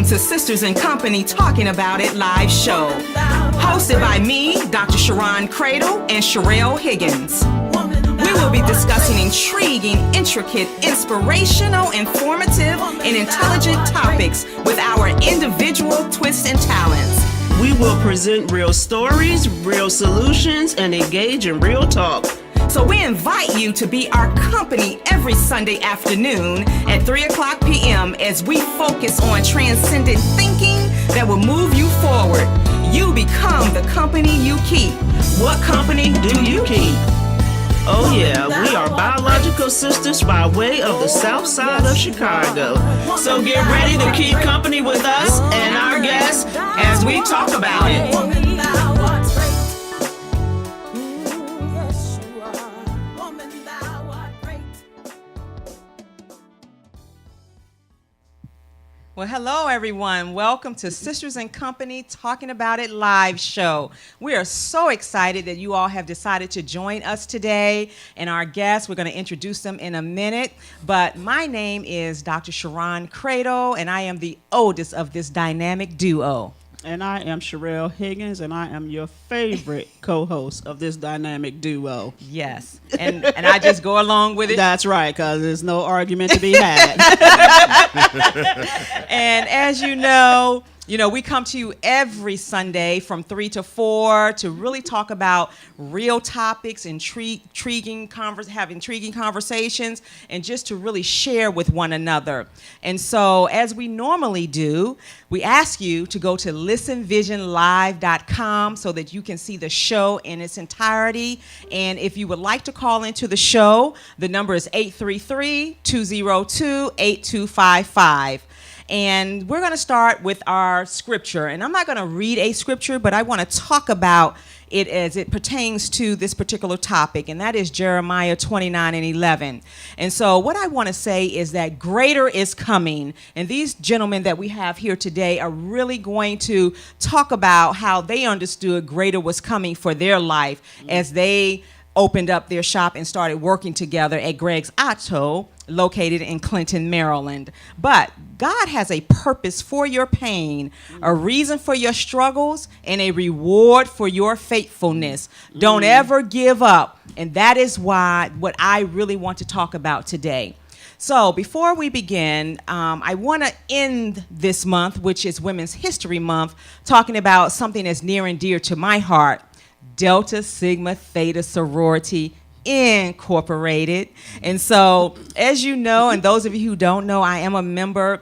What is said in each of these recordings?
Welcome to Sisters in Company Talking About It live show. Hosted by me, Dr. Sharon Cradle, and Sherelle Higgins. We will be discussing intriguing, intricate, inspirational, informative, and intelligent topics with our individual twists and talents. We will present real stories, real solutions, and engage in real talk. So we invite you to be our company every Sunday afternoon at 3 o'clock p.m. as we focus on transcendent thinking that will move you forward. You become the company you keep. What company do you keep? Oh yeah, we are biological sisters by way of the south side of Chicago. So get ready to keep company with us and our guests as we talk about it. Well, hello, everyone. Welcome to Sisters in Company Talking About It live show. We are so excited that you all have decided to join us today. And our guests, we're going to introduce them in a minute. But my name is Dr. Sharon Cradle, and I am the oldest of this dynamic duo. And I am Sherelle Higgins, and I am your favorite co-host of this dynamic duo. Yes, and I just go along with it. That's right, because there's no argument to be had. And as you know, we come to you every Sunday from 3 to 4 to really talk about real topics, have intriguing conversations, and just to really share with one another. And so, as we normally do, we ask you to go to listenvisionlive.com so that you can see the show in its entirety. And if you would like to call into the show, the number is 833-202-8255. And we're going to start with our scripture. And I'm not going to read a scripture, but I want to talk about it as it pertains to this particular topic, and that is Jeremiah 29:11. And so what I want to say is that greater is coming. And these gentlemen that we have here today are really going to talk about how they understood greater was coming for their life as they opened up their shop and started working together at Greg's Auto, located in Clinton, Maryland. But God has a purpose for your pain, a reason for your struggles, and a reward for your faithfulness. Don't ever give up. And that is what I really want to talk about today. So before we begin, I want to end this month, which is Women's History Month, talking about something that's near and dear to my heart, Delta Sigma Theta Sorority Incorporated. And so, as you know, and those of you who don't know, I am a member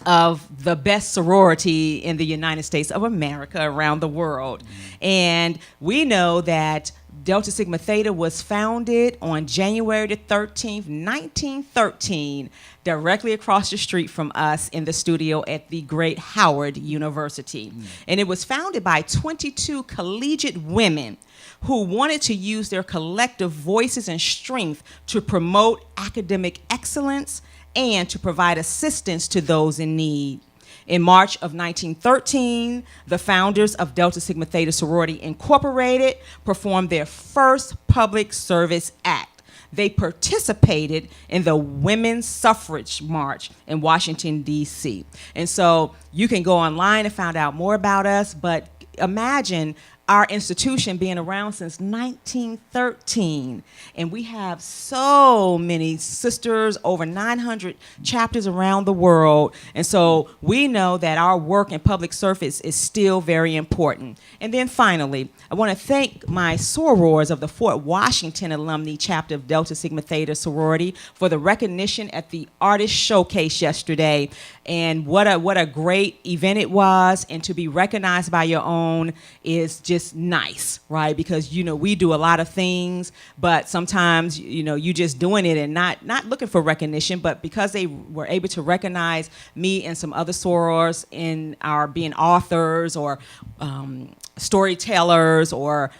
of the best sorority in the United States of America, around the world. And we know that Delta Sigma Theta was founded on January the 13th, 1913, directly across the street from us in the studio at the great Howard University. And it was founded by 22 collegiate women who wanted to use their collective voices and strength to promote academic excellence and to provide assistance to those in need. In March of 1913, the founders of Delta Sigma Theta Sorority Incorporated performed their first public service act. They participated in the Women's Suffrage March in Washington, D.C. And so you can go online and find out more about us, but imagine our institution being around since 1913, and we have so many sisters, over 900 chapters around the world, and so we know that our work in public service is still very important. And then finally, I want to thank my sorors of the Fort Washington Alumni Chapter of Delta Sigma Theta Sorority for the recognition at the Artist Showcase yesterday, and what a great event it was, and to be recognized by your own is just nice, right? Because we do a lot of things, but sometimes you just doing it and not looking for recognition. But because they were able to recognize me and some other sorors in our being authors or storytellers or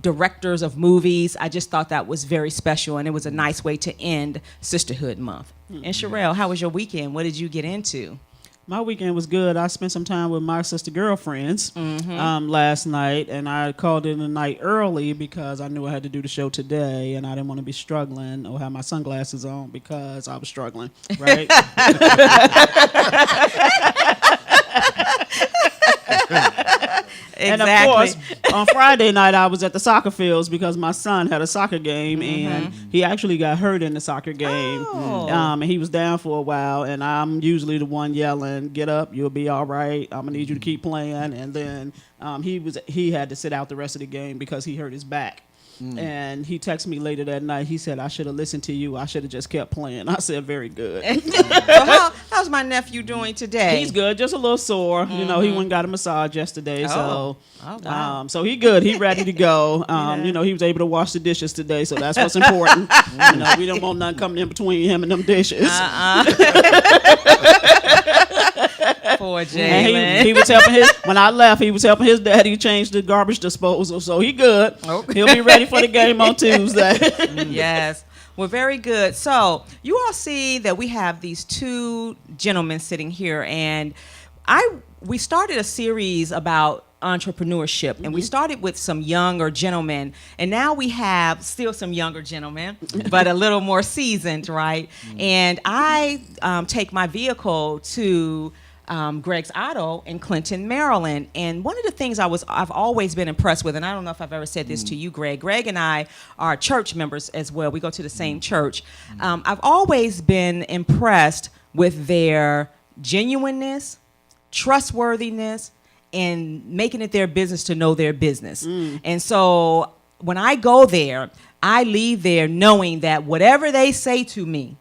directors of movies, I just thought that was very special, and it was a nice way to end Sisterhood Month. And Sherelle, how was your weekend? What did you get into? My weekend was good. I spent some time with my sister girlfriends last night, and I called in the night early because I knew I had to do the show today, and I didn't want to be struggling or have my sunglasses on because I was struggling, right? And of course, on Friday night, I was at the soccer fields because my son had a soccer game, and he actually got hurt in the soccer game. And he was down for a while, and I'm usually the one yelling, "Get up, you'll be all right. I'm gonna need you to keep playing." And then he had to sit out the rest of the game because he hurt his back. And he texted me later that night. He said, "I should have listened to you. I should have just kept playing." I said, "Very good." So how's my nephew doing today? He's good, just a little sore. You know, he went and got a massage yesterday, Wow. so he good. He ready to go. You know, he was able to wash the dishes today, so that's what's important. You know, we don't want nothing coming in between him and them dishes. Poor Jalen. And he was helping when I left, he was helping his daddy change the garbage disposal, so he good. Okay. He'll be ready for the game on Tuesday. Yes. Well, very good. So you all see that we have these two gentlemen sitting here, and we started a series about entrepreneurship, and we started with some younger gentlemen, and now we have still some younger gentlemen, but a little more seasoned, right? And I take my vehicle to Greg's Auto in Clinton, Maryland. And one of the things I've always been impressed with, and I don't know if I've ever said this to you, Greg. Greg and I are church members as well. We go to the same church. I've always been impressed with their genuineness, trustworthiness, and making it their business to know their business. And so when I go there, I leave there knowing that whatever they say to me,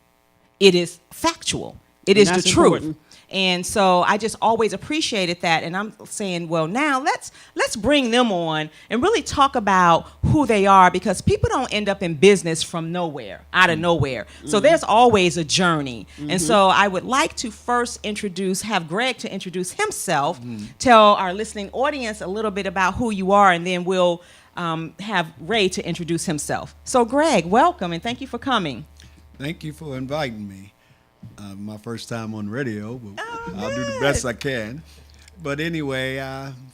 it is factual. It is the truth. Important. And so I just always appreciated that. And I'm saying, well, now let's bring them on and really talk about who they are, because people don't end up in business from nowhere, out of nowhere. So there's always a journey. And so I would like to first have Greg to introduce himself, tell our listening audience a little bit about who you are, and then we'll have Ray to introduce himself. So Greg, welcome, and thank you for coming. Thank you for inviting me. My first time on radio, but I'll do the good. best I can. But anyway,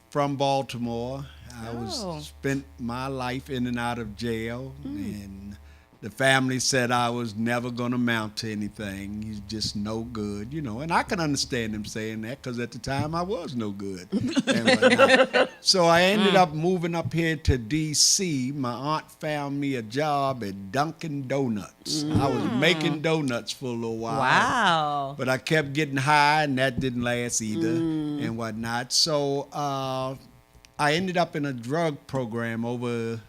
from Baltimore, I spent my life in and out of jail, and the family said I was never going to amount to anything. He's just no good, you know. And I can understand them saying that, because at the time I was no good. And whatnot. So I ended up moving up here to D.C. My aunt found me a job at Dunkin' Donuts. I was making donuts for a little while. Wow. But I kept getting high, and that didn't last either, and whatnot. So I ended up in a drug program over,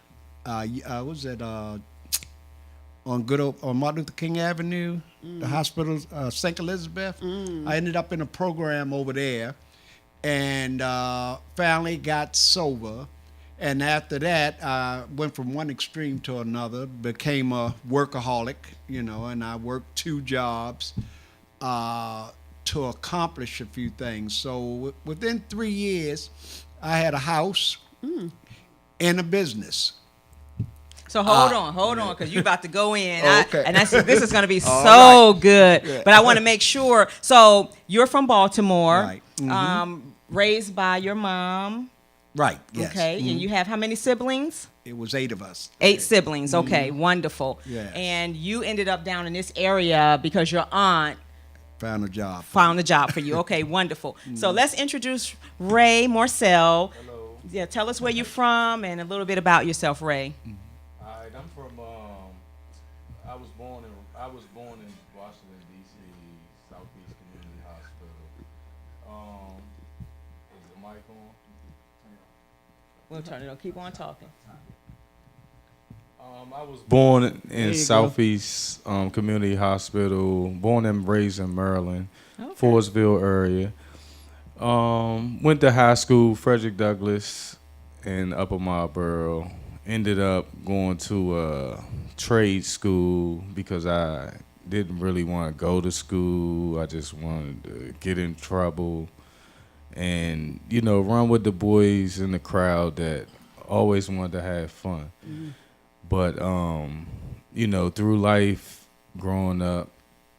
on Martin Luther King Avenue, the hospital, St. Elizabeth. I ended up in a program over there, and finally got sober. And after that, I went from one extreme to another, became a workaholic, you know, and I worked 2 jobs to accomplish a few things. So within 3 years, I had a house and a business. So hold on, because you're about to go in. Okay. This is going to be so right. good. Yeah. But I want to make sure. So you're from Baltimore, Right. raised by your mom. Right, yes. Okay, and you have how many siblings? It was 8 of us. 8 siblings. Okay, wonderful. Yes. And you ended up down in this area because your aunt Found a job. found a job for you. Okay, wonderful. So let's introduce Ray Marcel. Hello. Yeah, tell us where you're from and a little bit about yourself, Ray. All right, I'm from. I was born in Washington D.C., Southeast Community Hospital. Is the mic on? We'll turn it on. Keep on talking. I was born in you Southeast Community Hospital. Born and raised in Maryland, Forestville area. Went to high school, Frederick Douglass, in Upper Marlboro. Ended up going to a trade school because I didn't really want to go to school. I just wanted to get in trouble and, you know, run with the boys in the crowd that always wanted to have fun. But, you know, through life, growing up,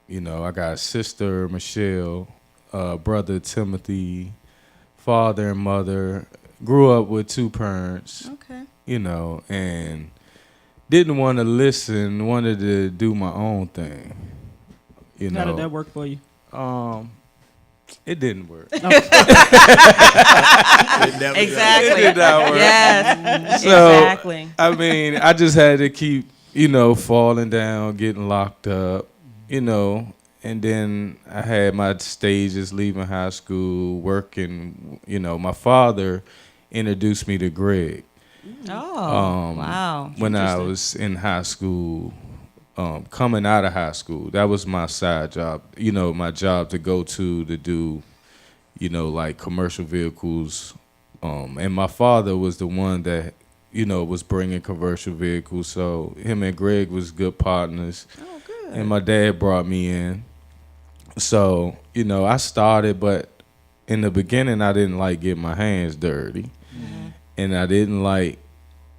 you know, I got a sister, Michelle, brother, Timothy, father and mother. Grew up with 2 parents. Okay. You know, and didn't want to listen, wanted to do my own thing. You know. How did that work for you? It didn't work. Exactly. It did not work. Yes. So, Exactly. I mean, I just had to keep, falling down, getting locked up, and then I had my stages leaving high school, working. My father introduced me to Greg Oh, wow. when I was in high school. Coming out of high school, that was my side job. My job to go to do, like commercial vehicles. And my father was the one that, was bringing commercial vehicles. So him and Greg was good partners. Oh, good. And my dad brought me in. So, I started, but in the beginning, I didn't like getting my hands dirty. Mm-hmm. And I didn't like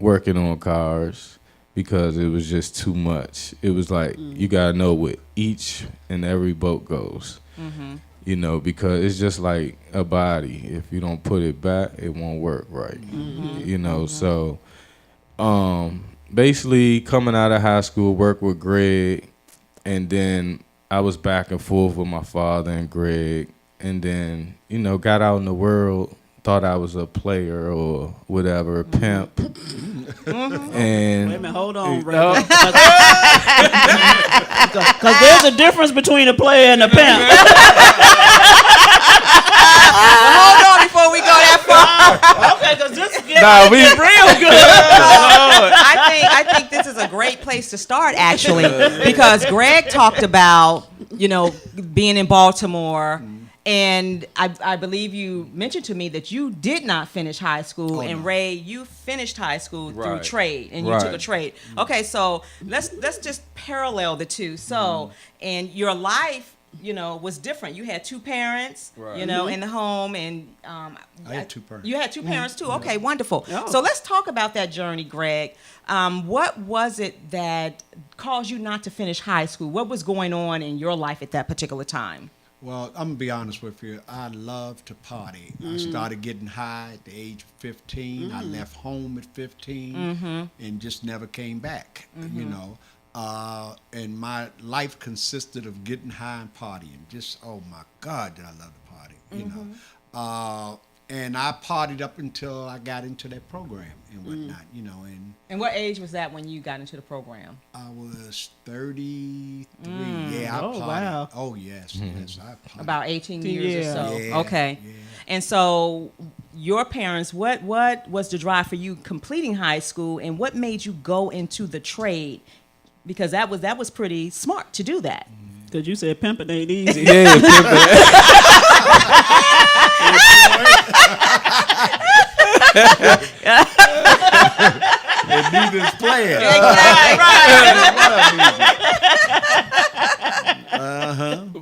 working on cars because it was just too much. It was like, you got to know what each and every boat goes. Mm-hmm. Because it's just like a body. If you don't put it back, it won't work right. So basically coming out of high school, work with Greg, and then I was back and forth with my father and Greg, and then, got out in the world, thought I was a player or whatever, a pimp. And Wait a minute, hold on, Ray. Because there's a difference between a player and a pimp. Hold on before we go that far. Okay, because this is getting nah, we real good. I think this is a great place to start, actually, because Greg talked about, being in Baltimore. And I believe you mentioned to me that you did not finish high school, and Ray, you finished high school through Right. trade, and you Right. took a trade. Okay, so let's just parallel the two. So, and your life, was different. You had two parents, Right. in the home, and I had two parents. You had two parents too. Okay, wonderful. Oh. So let's talk about that journey, Greg. What was it that caused you not to finish high school? What was going on in your life at that particular time? Well, I'm going to be honest with you. I love to party. I started getting high at the age of 15. I left home at 15 and just never came back, and my life consisted of getting high and partying. Just, oh my God, did I love to party, and I partied up until I got into that program and whatnot, And what age was that when you got into the program? I was 33. Yeah, I Oh, partied. wow. Oh, yes, yes, I partied. About 18 years or so. Yeah, Okay. yeah. And so your parents, what was the drive for you completing high school, and what made you go into the trade? Because that was pretty smart to do that. Because you said pimping ain't easy. yeah, And neither is playing.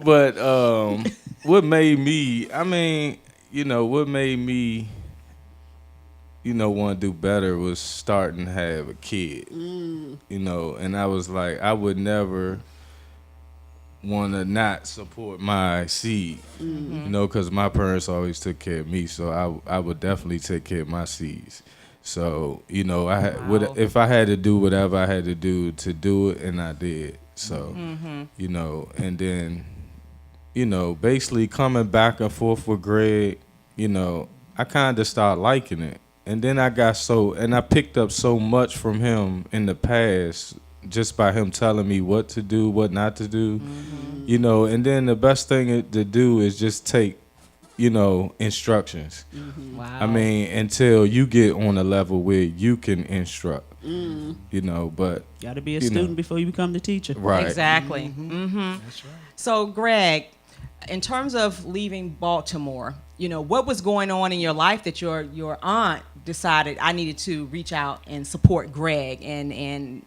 But what made me, want to do better was starting to have a kid. And I was like, I would never want to not support my seed, because my parents always took care of me, so I would definitely take care of my seeds. So, if I had to do whatever I had to do it, and I did. So, and then, basically coming back and forth with Greg, I kind of started liking it. And then I picked up so much from him in the past just by him telling me what to do, what not to do, and then the best thing to do is just take, instructions. Wow. I mean, until you get on a level where you can instruct, but. Got to be a student before you become the teacher. Right. Exactly. That's right. So, Greg, in terms of leaving Baltimore, what was going on in your life that your aunt decided I needed to reach out and support Greg, and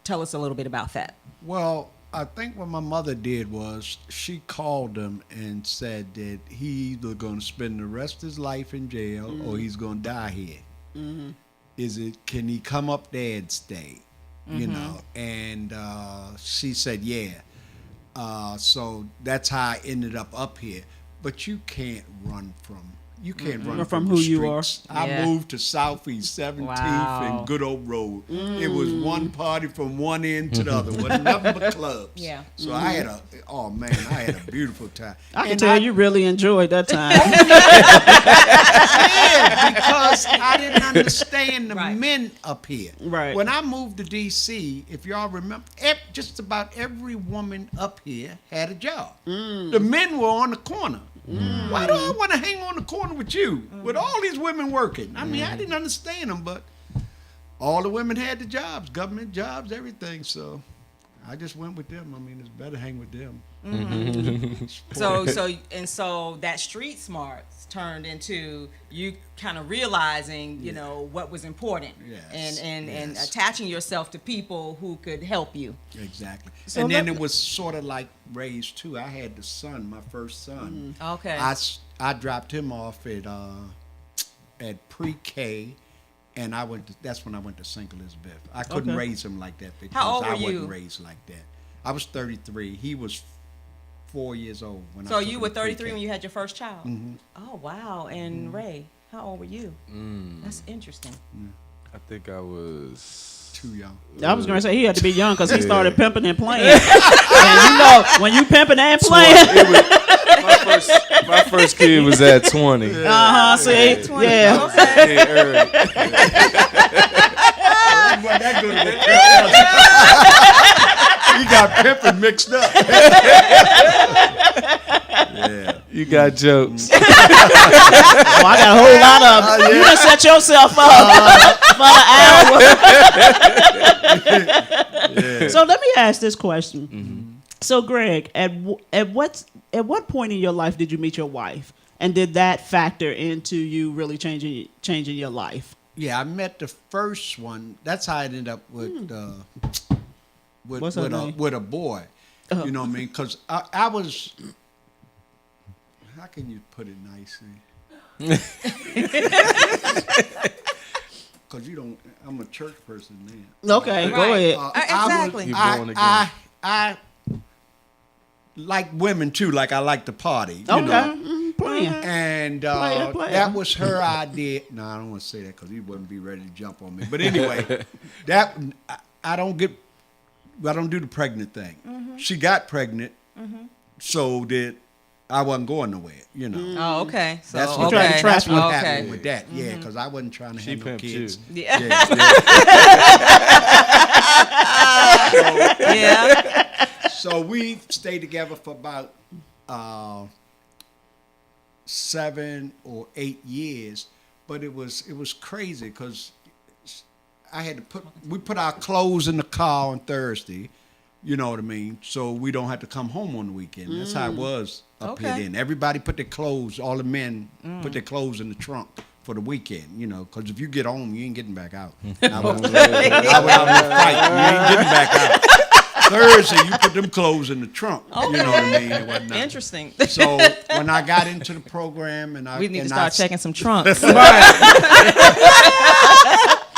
tell us a little bit about that. Well, I think what my mother did was she called him and said that he either going to spend the rest of his life in jail or he's going to die here. Can he come up there and stay? And she said, yeah. So that's how I ended up here. But you can't run from You can't run From the who you are. streets. I Yeah. moved to Southeast 17th Wow. and Good Old Road. It was one party from one end to the other. Wasn't nothing but clubs. Yeah. So I had I had a beautiful time. I can And tell you really enjoyed that time. Yeah, because I didn't understand the Right. men up here. Right. When I moved to D.C., if y'all remember, just about every woman up here had a job. The men were on the corner. Why do I want to hang on the corner with you, with all these women working? I mean, I didn't understand them, but all the women had the jobs, government jobs, everything. So I just went with them. I mean, it's better to hang with them. So that street smarts turned into you kind of realizing, you know, what was important, Yes, and yes. attaching yourself to people who could help you. Exactly. So and then let- it was sort of like raised too. I had the son, my first son. Okay. I dropped him off at pre-K, and that's when I went to St. Elizabeth. I couldn't Okay. raise him like that because How old I were you? wasn't raised like that. I was 33. He was 4 years old when I So took you him were to 33 pre-K. when you had your first child. Oh wow! And Ray, how old were you? That's interesting. I think I was Too young. I was going to say he had to be young because he Yeah. started pimping and playing. And you know, when you pimping and playing, my first kid was at 20. see, 20. yeah. Okay. Yeah, early. He wasn't that good with pimp. He got pimping mixed up. Yeah. You got jokes. Oh, I got a whole lot of them. You done set yourself up for the hour. So let me ask this question. So Greg, at what point in your life did you meet your wife? And did that factor into you really changing your life? Yeah, I met the first one. That's how I ended up with What's her name? with a boy. You know what I mean? Because I was. How can you put it nicely? Because you don't. I'm a church person, man. Okay, go Right. ahead. Exactly. You're born again. I like women too. Like I like to party. You Okay, know? playing. And Player. that was her idea. No, I don't want to say that because he wouldn't be ready to jump on me. But anyway, I don't do the pregnant thing. She got pregnant, so that I wasn't going nowhere. You know, Oh, okay. So that's okay. what, trying to trap that's what you. Okay. happened with that. Yeah, because I wasn't trying to She have no pimped kids. you. Yeah. Yeah. Yeah. So we stayed together for about 7 or 8 years, but it was crazy because we put our clothes in the car on Thursday, you know what I mean, so we don't have to come home on the weekend. That's how it was up here Okay. then. Everybody put their clothes, all the men put their clothes in the trunk for the weekend, you know, because if you get home, you ain't getting back out. I was out in the fight, you ain't getting back out. Thursday, you put them clothes in the trunk. You know what I mean? It wasn't nothing. Interesting. So when I got into the program and We need to start checking some trunks.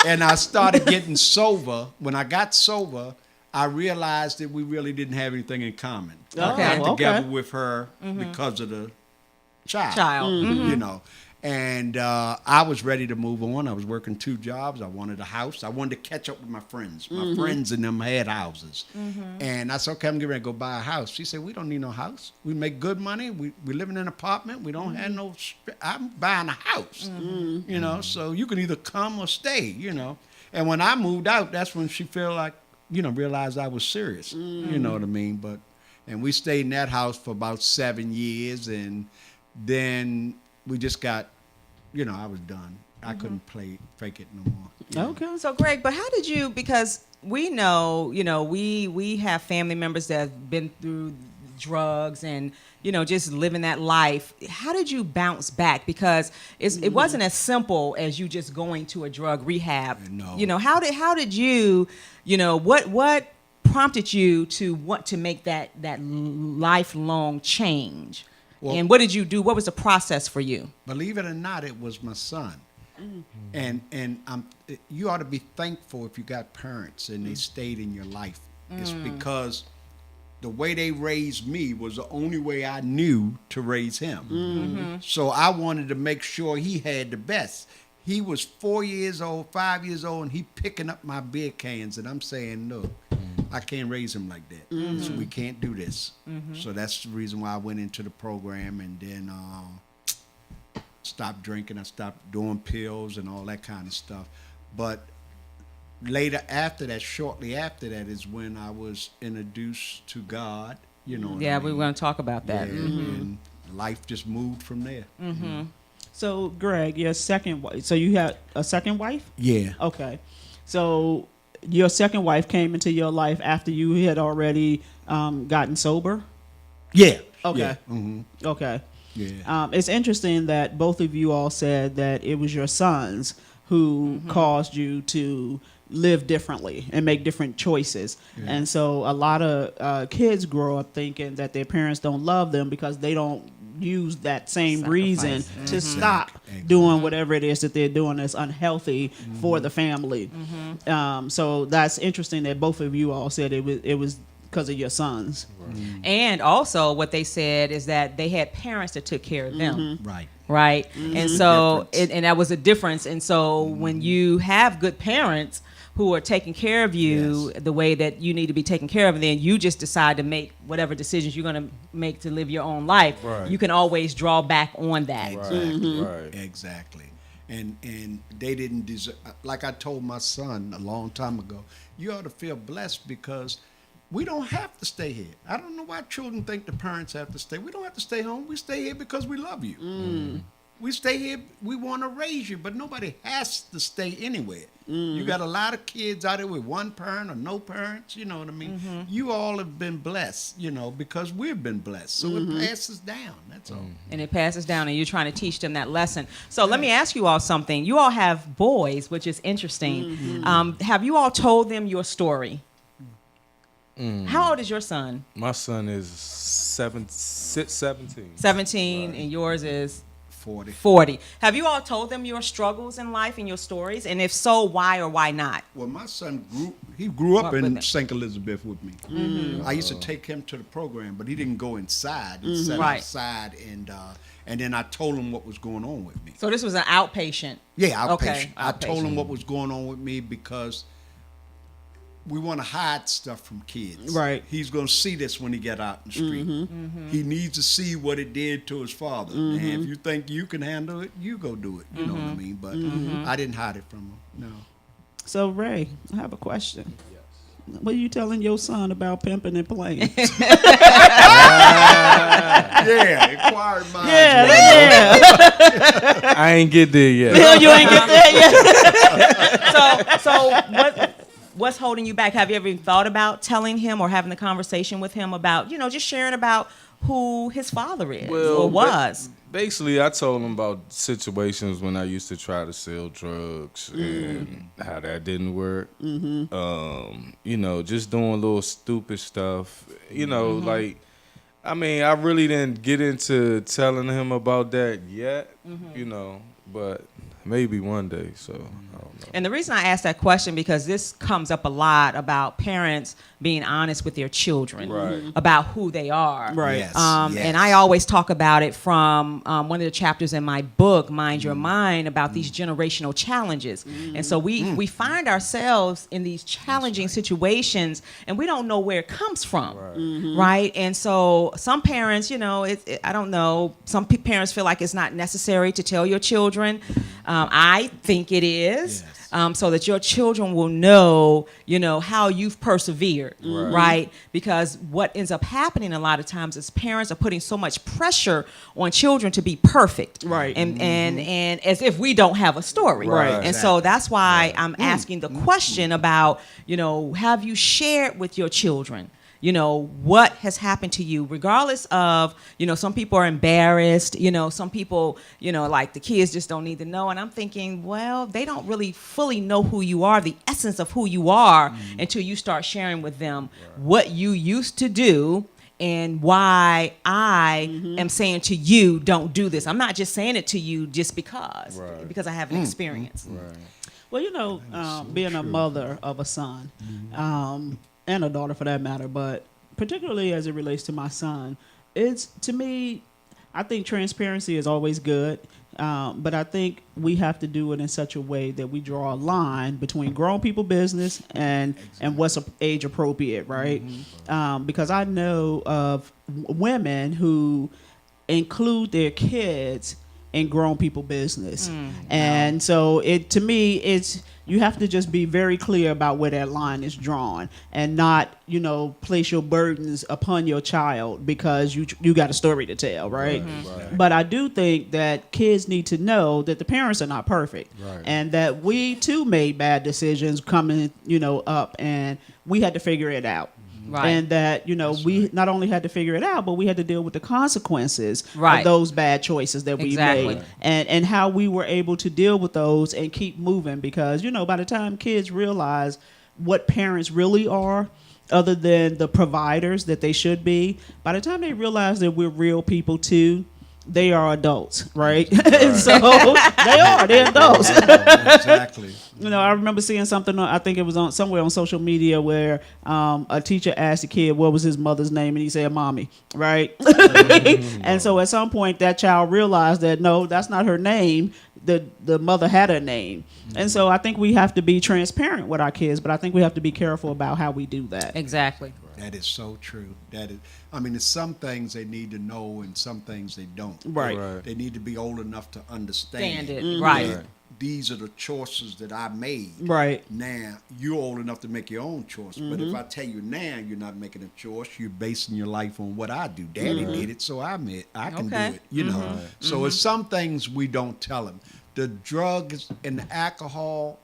and I started getting sober, when I got sober, I realized that we really didn't have anything in common. I Okay. got together with her because of the child. You know. And I was ready to move on. I was working 2 jobs. I wanted a house. I wanted to catch up with my friends. My friends and them had houses. And I said, okay, I'm getting ready to go buy a house. She said, we don't need no house. We make good money. We live in an apartment. We don't have no, I'm buying a house. You know, so you can either come or stay, you know. And when I moved out, that's when she felt like, you know, realized I was serious. You know what I mean? And we stayed in that house for about 7 years. And then we just got, you know, I was done. I couldn't fake it no more. Okay. So Greg, but how did you, because we know, you know, we have family members that have been through drugs and, you know, just living that life. How did you bounce back? Because it wasn't as simple as you just going to a drug rehab. No. You know, how did you, you know, what prompted you to want to make that lifelong change? Well, and what did you do? What was the process for you? Believe it or not, it was my son. And you ought to be thankful if you got parents and they stayed in your life. It's because the way they raised me was the only way I knew to raise him. So I wanted to make sure he had the best. He was 4 years old, 5 years old, and he picking up my beer cans, and I'm saying, look, I can't raise him like that. So we can't do this. So that's the reason why I went into the program, and then stopped drinking. I stopped doing pills and all that kind of stuff. But later after that, shortly after that, is when I was introduced to God. You know. Yeah, we were going to talk about that. Yeah, and life just moved from there. So, Greg, your second wife. So you had a second wife? Yeah. Okay. So your second wife came into your life after you had already gotten sober? Yeah. Okay. Yeah. Okay. Yeah. It's interesting that both of you all said that it was your sons who caused you to live differently and make different choices. And so a lot of kids grow up thinking that their parents don't love them because they don't use that same reason to stop doing whatever it is that they're doing that's unhealthy for the family. So that's interesting that both of you all said it was because of your sons. And also what they said is that they had parents that took care of them. Right. Right. And so, and that was a difference. And so when you have good parents who are taking care of you the way that you need to be taken care of, and then you just decide to make whatever decisions you're going to make to live your own life, you can always draw back on that. Right. Exactly. And they didn't deserve, like I told my son a long time ago, you ought to feel blessed because we don't have to stay here. I don't know why children think the parents have to stay. We don't have to stay home. We stay here because we love you. We stay here, we want to raise you, but nobody has to stay anywhere. You got a lot of kids out there with one parent or no parents, you know what I mean? You all have been blessed, you know, because we've been blessed. So it passes down, that's all. And it passes down, and you're trying to teach them that lesson. So let me ask you all something. You all have boys, which is interesting. Have you all told them your story? How old is your son? My son is 17. 17, and yours is 40. 40. Have you all told them your struggles in life and your stories? And if so, why or why not? Well, my son grew up With in it. St. Elizabeth with me. I used to take him to the program, but he didn't go inside. He sat Right. outside, and then I told him what was going on with me. So this was an outpatient. Yeah, outpatient. Okay, I told outpatient. him what was going on with me because we want to hide stuff from kids. Right. He's going to see this when he get out in the street. He needs to see what it did to his father. And if you think you can handle it, you go do it. You know what I mean? But I didn't hide it from him. No. So, Ray, I have a question. What are you telling your son about pimping and playing? Yeah, inquired minds. I ain't get there yet. You ain't get that yet. So what's holding you back? Have you ever even thought about telling him or having a conversation with him about, just sharing about who his father is or was? Basically, I told him about situations when I used to try to sell drugs and how that didn't work. Just doing little stupid stuff. Like, I mean, I really didn't get into telling him about that yet, but maybe one day, so I don't know. And the reason I asked that question, because this comes up a lot about parents being honest with their children about who they are. Right. Yes, And I always talk about it from one of the chapters in my book, Mind Your Mind, about these generational challenges. And so we find ourselves in these challenging situations, and we don't know where it comes from, right? And so some parents, I don't know, some parents feel like it's not necessary to tell your children. I think it is. So that your children will know, how you've persevered, right? Because what ends up happening a lot of times is parents are putting so much pressure on children to be perfect, Right. And as if we don't have a story, Right. And so that's why I'm asking the question about, have you shared with your children? What has happened to you, regardless of, some people are embarrassed, some people, like the kids just don't need to know. And I'm thinking, well, they don't really fully know who you are, the essence of who you are, until you start sharing with them what you used to do and why I am saying to you, don't do this. I'm not just saying it to you just because I have an experience. Well, being a mother of a son, and a daughter for that matter, but particularly as it relates to my son, it's, to me, I think transparency is always good. But I think we have to do it in such a way that we draw a line between grown people business and what's age appropriate, right? Because I know of women who include their kids in grown people business, and so to me, it's, you have to just be very clear about where that line is drawn, and not, place your burdens upon your child because you got a story to tell, right? Right. But I do think that kids need to know that the parents are not perfect, Right. and that we too made bad decisions coming, up, and we had to figure it out. Right. And that, we not only had to figure it out, but we had to deal with the consequences Right. of those bad choices that we Exactly. made, and how we were able to deal with those and keep moving. Because, by the time kids realize what parents really are, other than the providers that they should be, by the time they realize that we're real people too, they are adults, right? So they're adults. Exactly. I remember seeing something, I think it was on somewhere on social media, where a teacher asked a kid what was his mother's name, and he said mommy, right? And so at some point that child realized that no, that's not her name. The mother had a name. And so I think we have to be transparent with our kids, but I think we have to be careful about how we do that. Exactly. That is so true. There's some things they need to know and some things they don't. Right. Right. They need to be old enough to understand. Stand it. Right. that These are the choices that I made. Right. Now, you're old enough to make your own choice. But if I tell you now you're not making a choice, you're basing your life on what I do. Daddy did it, so I can Okay. do it, So it's some things we don't tell them. The drugs and the alcohol,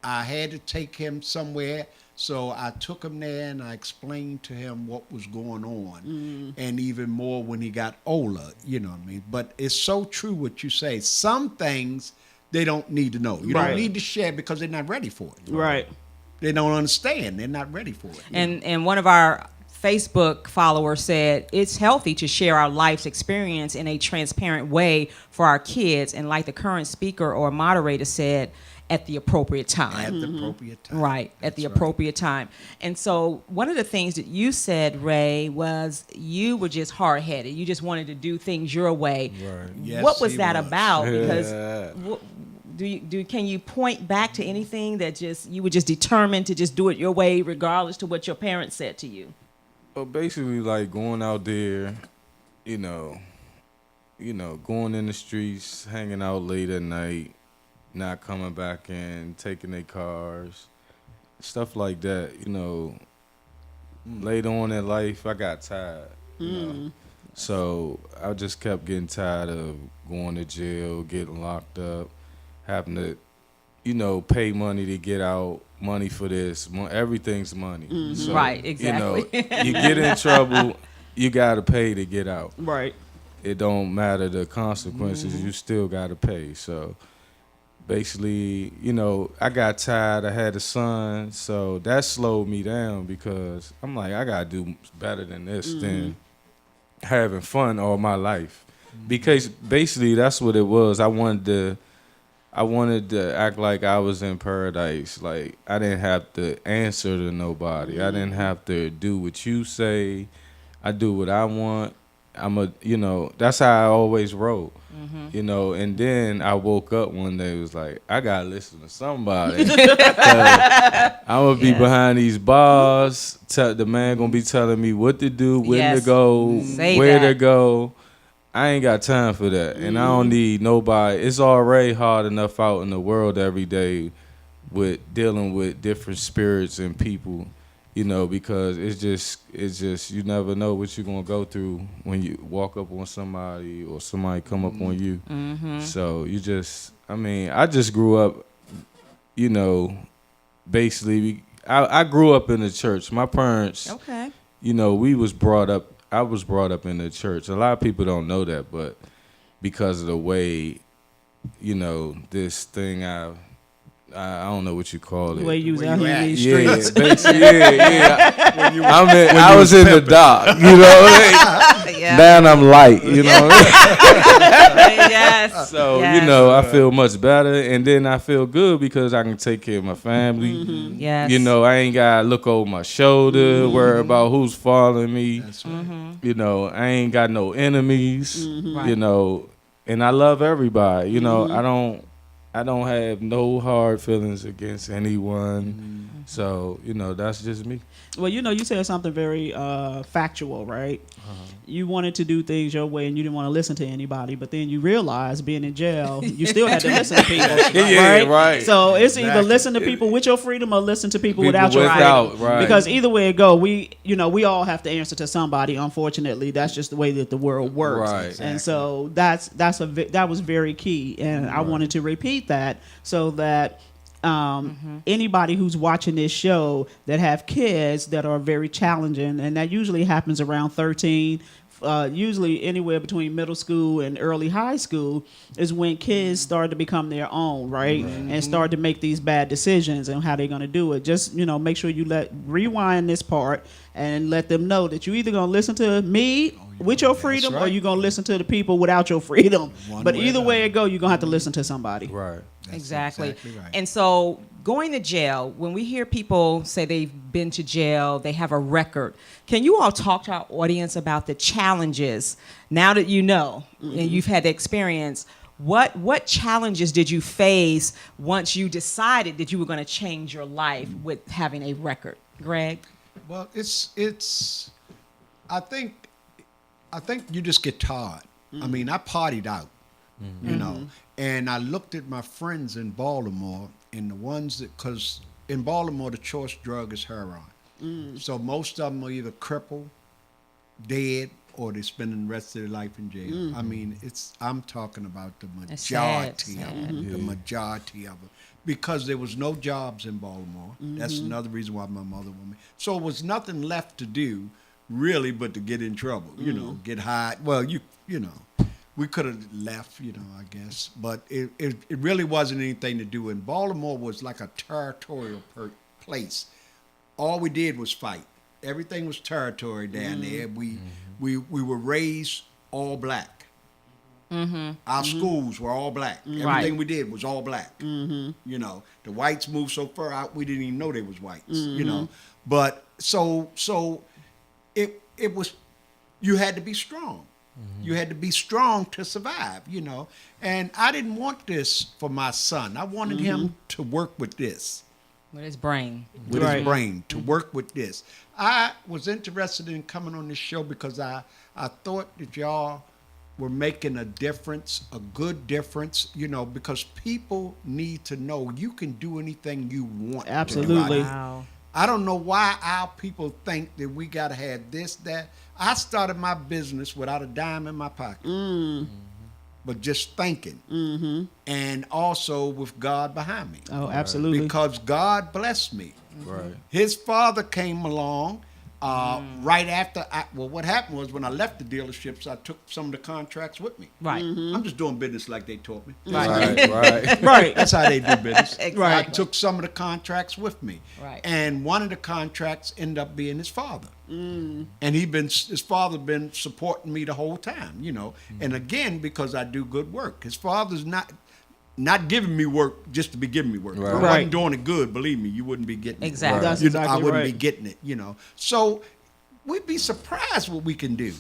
I had to take him somewhere. So I took him there and I explained to him what was going on, and even more when he got older, you know what I mean? But it's so true what you say. Some things they don't need to know. You Right. don't need to share because they're not ready for it. Right. They don't understand. They're not ready for it. And one of our Facebook followers said it's healthy to share our life's experience in a transparent way for our kids, and like the current speaker or moderator said, at the appropriate time. At the appropriate time. Right, at the That's right. appropriate time. And so one of the things that you said, Ray, was you were just hard-headed. You just wanted to do things your way. Right. Yes, What was he that was. about? Yeah. Because can you point back to anything that just you were just determined to just do it your way regardless to what your parents said to you? Well, basically, like going out there, going in the streets, hanging out late at night, not coming back in, taking their cars, stuff like that. Later on in life, I got tired. So I just kept getting tired of going to jail, getting locked up, having to, pay money to get out, money for this, everything's money. So, Right, exactly. You get in trouble, you gotta pay to get out. Right. It don't matter the consequences, you still gotta pay. So basically, I got tired. I had a son, so that slowed me down because I'm like, I gotta do better than this than having fun all my life. Because basically that's what it was. I wanted to act like I was in paradise. Like I didn't have to answer to nobody. I didn't have to do what you say. I do what I want. That's how I always wrote. And then I woke up one day, was like, I gotta listen to somebody. I'm gonna be behind these bars. The man gonna be telling me what to do, when Yes. to go, Say where that. to go. I ain't got time for that, and I don't need nobody. It's already hard enough out in the world every day with dealing with different spirits and people. Because it's just you never know what you're gonna go through when you walk up on somebody or somebody come up on you. So I just grew up, basically, I grew up in the church. My parents, Okay. I was brought up in the church. A lot of people don't know that, but because of the way, this thing I don't know what you call it. The way you was Where out you here in at? these Yeah, streets. basically, yeah. I was in the dock, Now I'm light, you know. Yes. So, yes. you know, I feel much better, and then I feel good because I can take care of my family. Yes. You know, I ain't got to look over my shoulder, worry about who's following me. That's right. You know, I ain't got no enemies, Right. you know, and I love everybody. You know, I don't have no hard feelings against anyone. So, you know, that's just me. Well, you know, you said something very factual, right? You wanted to do things your way and you didn't want to listen to anybody, but then you realized being in jail, you still had to listen to people. Yeah, right. So it's either Exactly. listen to people with your freedom or listen to people without your without, freedom. right. Because either way it go, we all have to answer to somebody. Unfortunately, that's just the way that the world works. Right. And so that was very key, and I wanted to repeat that so that anybody who's watching this show that have kids that are very challenging, and that usually happens around 13, usually anywhere between middle school and early high school is when kids start to become their own, right? And start to make these bad decisions and how they're going to do it. Just, you know, make sure you rewind this part and let them know that you either going to listen to me with your freedom or right. you're going to listen to the people without your freedom. One But way either or way it go, you're going to have to listen to somebody. Right. That's Exactly. right. And so going to jail, when we hear people say they've been to jail, they have a record, can you all talk to our audience about the challenges now that you know and you've had the experience? What challenges did you face once you decided that you were going to change your life with having a record? Greg? Well, it's. I think you just get tired. I mean, I partied out, you know, and I looked at my friends in Baltimore and the ones that, because in Baltimore the choice drug is heroin, so most of them are either crippled, dead, or they're spending the rest of their life in jail. I mean, I'm talking about the That's sad, majority of them, the majority of them, because there was no jobs in Baltimore. That's another reason why my mother wanted me. So it was nothing left to do, really, but to get in trouble. You know, get hired. Well, you know, we could have left. You know, I guess, but it really wasn't anything to do. And Baltimore was like a territorial place. All we did was fight. Everything was territory down there. We were raised all black. Our schools were all black. Everything we did was all black. You know, the whites moved so far out we didn't even know they was whites. You know, but so it was, you had to be strong. You had to be strong to survive. You know, and I didn't want this for my son. I wanted him to work with this. With his brain. With his brain, to work with this. I was interested in coming on this show because I thought that y'all were making a difference, a good difference, you know, because people need to know you can do anything you want. Absolutely. Wow. I don't know why our people think that we got to have this, that. I started my business without a dime in my pocket. But just thinking, and also with God behind me. Oh, absolutely. Because God blessed me. Right. His father came along right after. What happened was when I left the dealerships, I took some of the contracts with me. Right. I'm just doing business like they taught me. Right. Right. That's how they do business. Exactly. I took some of the contracts with me. Right. And one of the contracts ended up being his father. And his father been supporting me the whole time, you know. And again, because I do good work. His father's not giving me work just to be giving me work. If I Right. wasn't doing it good, believe me, you wouldn't be getting it. Exactly. That's You know, exactly I wouldn't right. be getting it, you know. So we'd be surprised what we can do.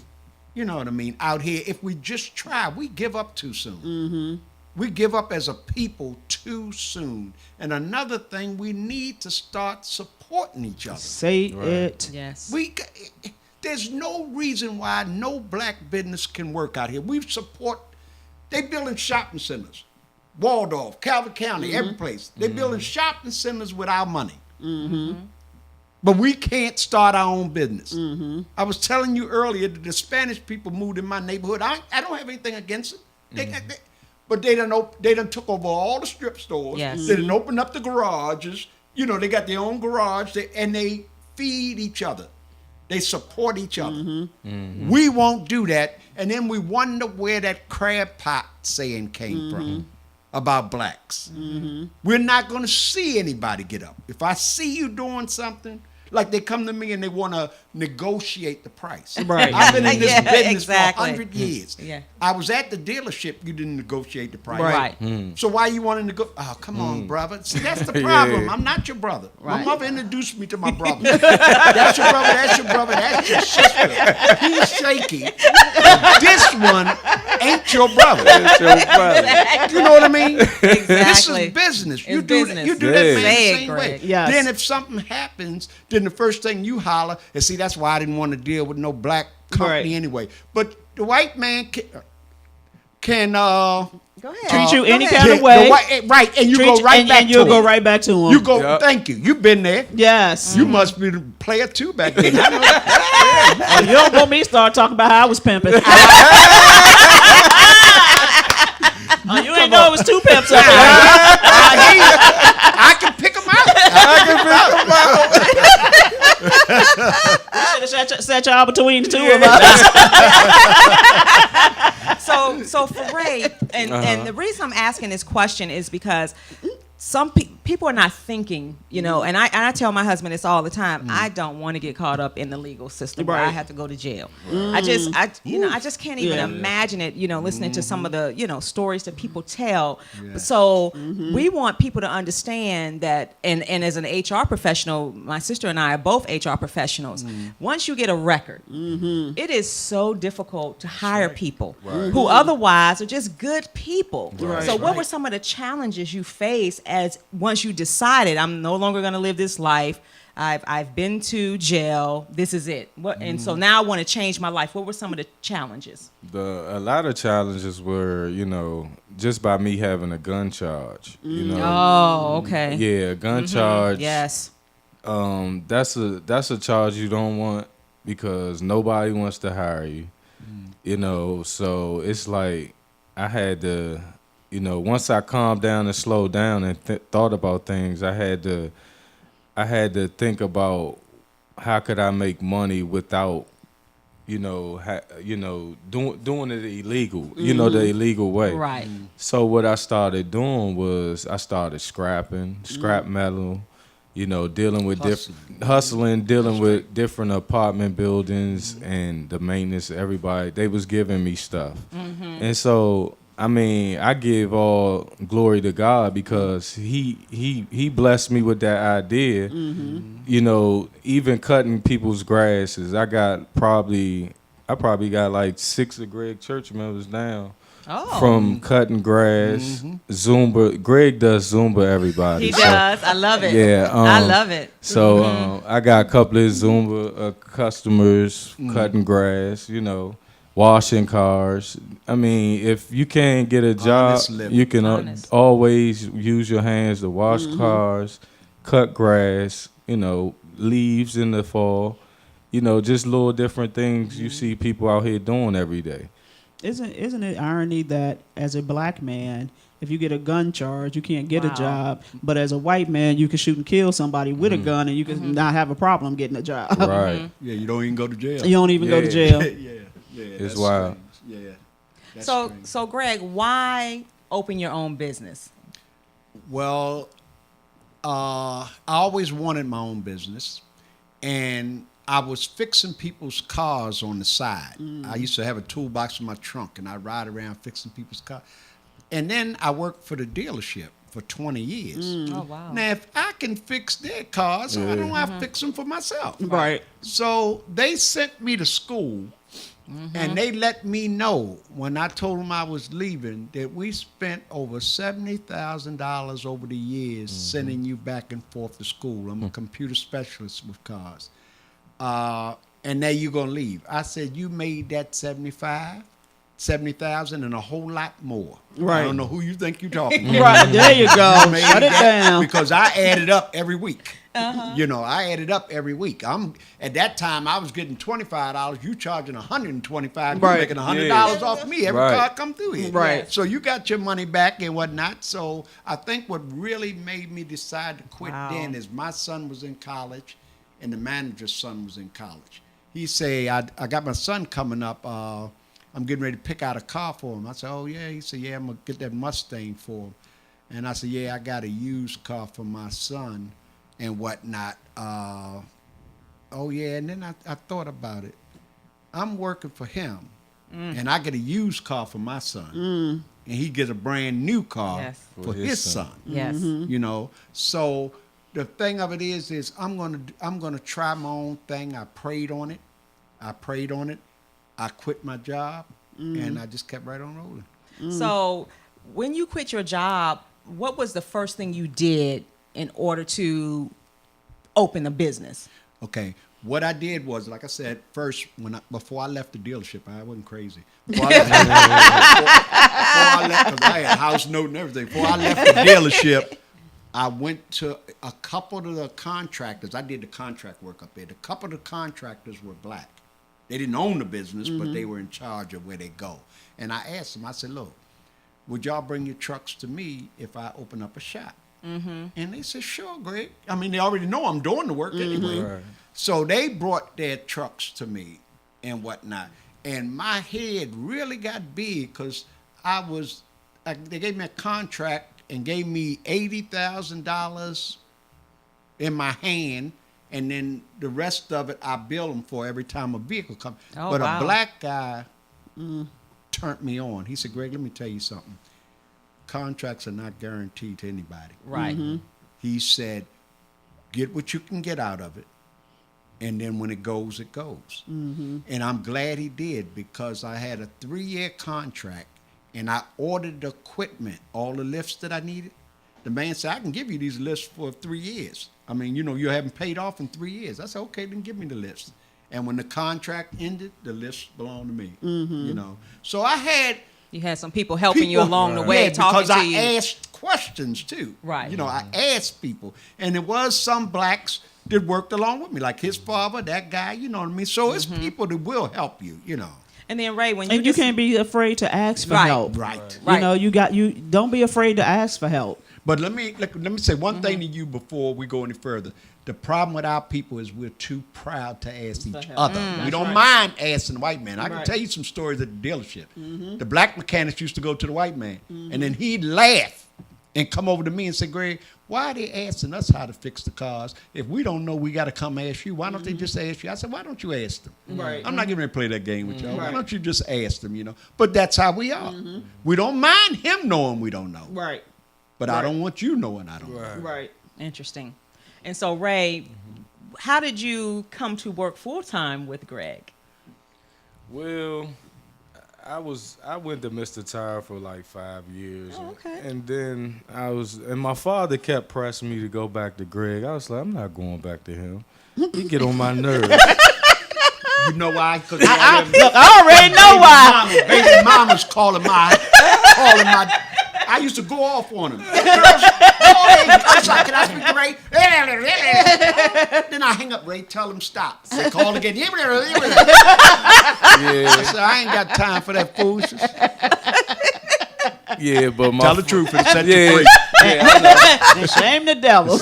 You know what I mean? Out here, if we just try, we give up too soon. We give up as a people too soon. And another thing, we need to start supporting each other. Say it. Yes. There's no reason why no black business can work out here. They building shopping centers. Waldorf, Calvert County, every place. They building shopping centers with our money. But we can't start our own business. I was telling you earlier that the Spanish people moved in my neighborhood. I don't have anything against it. But they done took over all the strip stores. Yes. They done opened up the garages. You know, they got their own garage, and they feed each other. They support each other. We won't do that, and then we wonder where that crab pot saying came from about blacks. We're not going to see anybody get up. If I see you doing something, Like they come to me and they want to negotiate the price. Right. I've been in this Yeah, business exactly. for 100 years. Yeah. I was at the dealership. You didn't negotiate the price. Right. So why you want to negotiate? Oh, come on, brother. See, that's the problem. Yeah. I'm not your brother. My Right. mother introduced me to my brother. That's your brother. That's your brother. That's your sister. He's shaky. This one ain't your brother. It's your brother. You know what I mean? This Exactly. is business. You It's do business. you do Yeah. that man Say it, the same way. Greg. Yes. Then if something happens, then the first thing you holler, and see that's why I didn't want to deal with no black company Right. anyway. But the white man can Go ahead. Treat you Go any ahead. kind of way. right, and you Treat go you- right and, back and to you'll go him. right back to him. You go. Yep. Thank you. You've been there. Yes. You must be the player too back then. I know that. Oh, you don't want me to start talking about how I was pimping. Oh, you ain't know it was two pimps up there. I can pick them out. You should have set y'all between the two of us. So for Ray, and the reason I'm asking this question is because some people are not thinking, and I tell my husband this all the time. I don't want to get caught up in the legal system where I Right. have to go to jail. I just can't even Yeah. imagine it. Listening to some of the stories that people tell. So we want people to understand that, and as an HR professional, my sister and I are both HR professionals. Once you get a record, it is so difficult to hire people who otherwise are just good people. Right. So what were some of the challenges you faced as once you decided I'm no longer going to live this life? I've been to jail. This is it. And so now I want to change my life. What were some of the challenges? A lot of challenges were, just by me having a gun charge. Oh, okay. Yeah, a gun charge. Yes. That's a charge you don't want because nobody wants to hire you. So it's like I had to, once I calmed down and slowed down and thought about things, I had to think about how could I make money without, doing it illegal, the illegal way. Right. So what I started doing was I started scrapping, scrap metal, dealing with hustling, dealing with different apartment buildings and the maintenance. Everybody, they was giving me stuff, and so I give all glory to God because he blessed me with that idea. Even cutting people's grasses. I probably got like 6 of Greg church members now. Oh. From cutting grass, Zumba. Greg does Zumba, everybody. He So, does. I love it. Yeah, I love it. So I got a couple of Zumba customers cutting grass, washing cars. If you can't get a job, Honest living. you can Honest. always use your hands to wash cars, cut grass, leaves in the fall, just little different things you see people out here doing every day. Isn't it irony that as a black man, if you get a gun charge, you can't get Wow. a job, but as a white man, you can shoot and kill somebody with a gun, and you can not have a problem getting a job. Right. Yeah, you don't even go to jail. You don't even go to Yeah. jail. Yeah. It's that's wild. strange. Yeah. That's So strange. Greg, why open your own business? Well, I always wanted my own business, and I was fixing people's cars on the side. I used to have a toolbox in my trunk, and I'd ride around fixing people's cars. And then I worked for the dealership for 20 years. Oh, wow. Now, if I can fix their cars, I don't have to fix them for myself. Right. So they sent me to school, and they let me know when I told them I was leaving that we spent over $70,000 over the years sending you back and forth to school. I'm a computer specialist with cars. And now you're going to leave. I said, you made that 70,000 and a whole lot more. Right. I don't know who you think you're talking to. Right. There you go. Made Shut it that down. Because I added up every week. I added up every week. At that time I was getting $25. You charging $125. You're Right. making $100 off me every Right. car come through here. Right. So you got your money back and whatnot. So I think what really made me decide to quit Wow. then is my son was in college, and the manager's son was in college. He say, I got my son coming up. I'm getting ready to pick out a car for him. I said, oh, yeah. He said, yeah, I'm going to get that Mustang for him. And I said, yeah, I got a used car for my son and whatnot. oh yeah, and then I thought about it. I'm working for him, and I get a used car for my son, and he gets a brand new car Yes. for his son. Yes. You know, so the thing of it is I'm gonna try my own thing. I prayed on it. I quit my job, and I just kept right on rolling. So, when you quit your job, what was the first thing you did in order to open a business? Okay, what I did was, like I said, first before I left the dealership, I wasn't crazy. Before I left, because I had a house note and everything. Before I left the dealership, I went to a couple of the contractors. I did the contract work up there. A couple of the contractors were black. They didn't own the business, but they were in charge of where they go. And I asked them, I said, look, would y'all bring your trucks to me if I open up a shop? And they said, sure, Greg. I mean, they already know I'm doing the work anyway. Right. So they brought their trucks to me and whatnot. And my head really got big because they gave me a contract and gave me $80,000 in my hand. And then the rest of it, I bill them for every time a vehicle comes. Oh, but wow. a black guy turned me on. He said, Greg, let me tell you something. Contracts are not guaranteed to anybody. Right. He said, get what you can get out of it. And then when it goes, it goes. And I'm glad he did, because I had a 3-year contract and I ordered the equipment, all the lifts that I needed. The man said, I can give you these lifts for 3 years. I mean, you know, you haven't paid off in 3 years. I said, okay, then give me the lifts. And when the contract ended, the lifts belonged to me. You know, so I had You had some people helping you people- along the way, yeah, talking because to I you. asked questions too. Right. You know, I asked people, and there was some blacks that worked along with me, like his father, that guy. You know what I mean? So it's people that will help you. You know. And then Ray, when And you can't be afraid to ask for Right. help. Right. Right. You know, you don't be afraid to ask for help. But let me say one thing to you before we go any further. The problem with our people is we're too proud to ask each other. We don't mind asking the white man. I can tell you some stories at the dealership. The black mechanics used to go to the white man, and then he'd laugh and come over to me and say, Greg, why are they asking us how to fix the cars? If we don't know, we got to come ask you. Why don't they just ask you? I said, why don't you ask them? Right. I'm not getting ready to play that game with y'all. Why Right. don't you just ask them, you know? But that's how we are. We don't mind him knowing we don't know. Right. But I don't want you knowing I don't know. Right. Interesting. And so, Ray, how did you come to work full time with Greg? Well, I went to Mr. Tire for like 5 years. Oh, okay. And then and my father kept pressing me to go back to Greg. I was like, I'm not going back to him. He get on my nerves. You know why? Because Look, I already know why. baby mama's calling my. I used to go off on them. Girls, can I speak to Ray? Then I hang up, Ray, tell them stop. They call again. Yeah. I said, I ain't got time for that foolishness. Yeah, but my Tell the truth and set you Yeah. free. And shame the devil.